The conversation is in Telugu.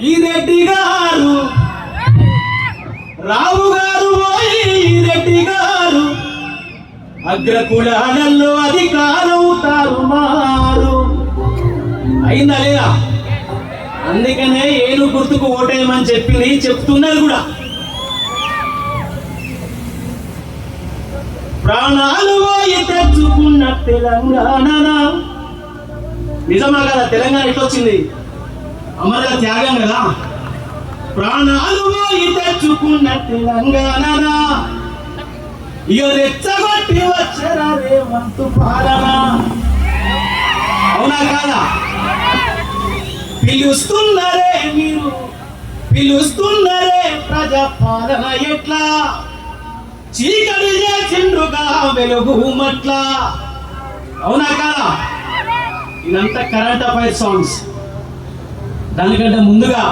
ఈ రెడ్డి గారు రావు గారు పోయి ఈ రెడ్డి గారు అగ్రకులాలలో అధికారం తారుమారు అయిందా లేదా? అందుకనే ఏను గుర్తుకు ఓటేయమని చెప్పింది, చెప్తున్నది కూడా. ప్రాణాలు పోయి తెచ్చుకున్న తెలంగాణ నిజమా కదా? తెలంగాణ ఎట్లొచ్చింది? అమర త్యాగం కదా. ప్రాణాలు పోయి తెచ్చుకున్న తెలంగాణ ఇక రెచ్చగొట్టి వచ్చరా రేవంతు పాలన. అవునా కాదా? పిలుస్తున్నారే మీరు, పిలుస్తున్నారే ప్రజాపాలన ఎట్లా చీకటి చేసిండ్రుగా వెలుగు మట్ల. అవునా కాదా? ఇదంతా కరెంట్ అఫైర్ సాంగ్స్. దానికంటే ముందుగా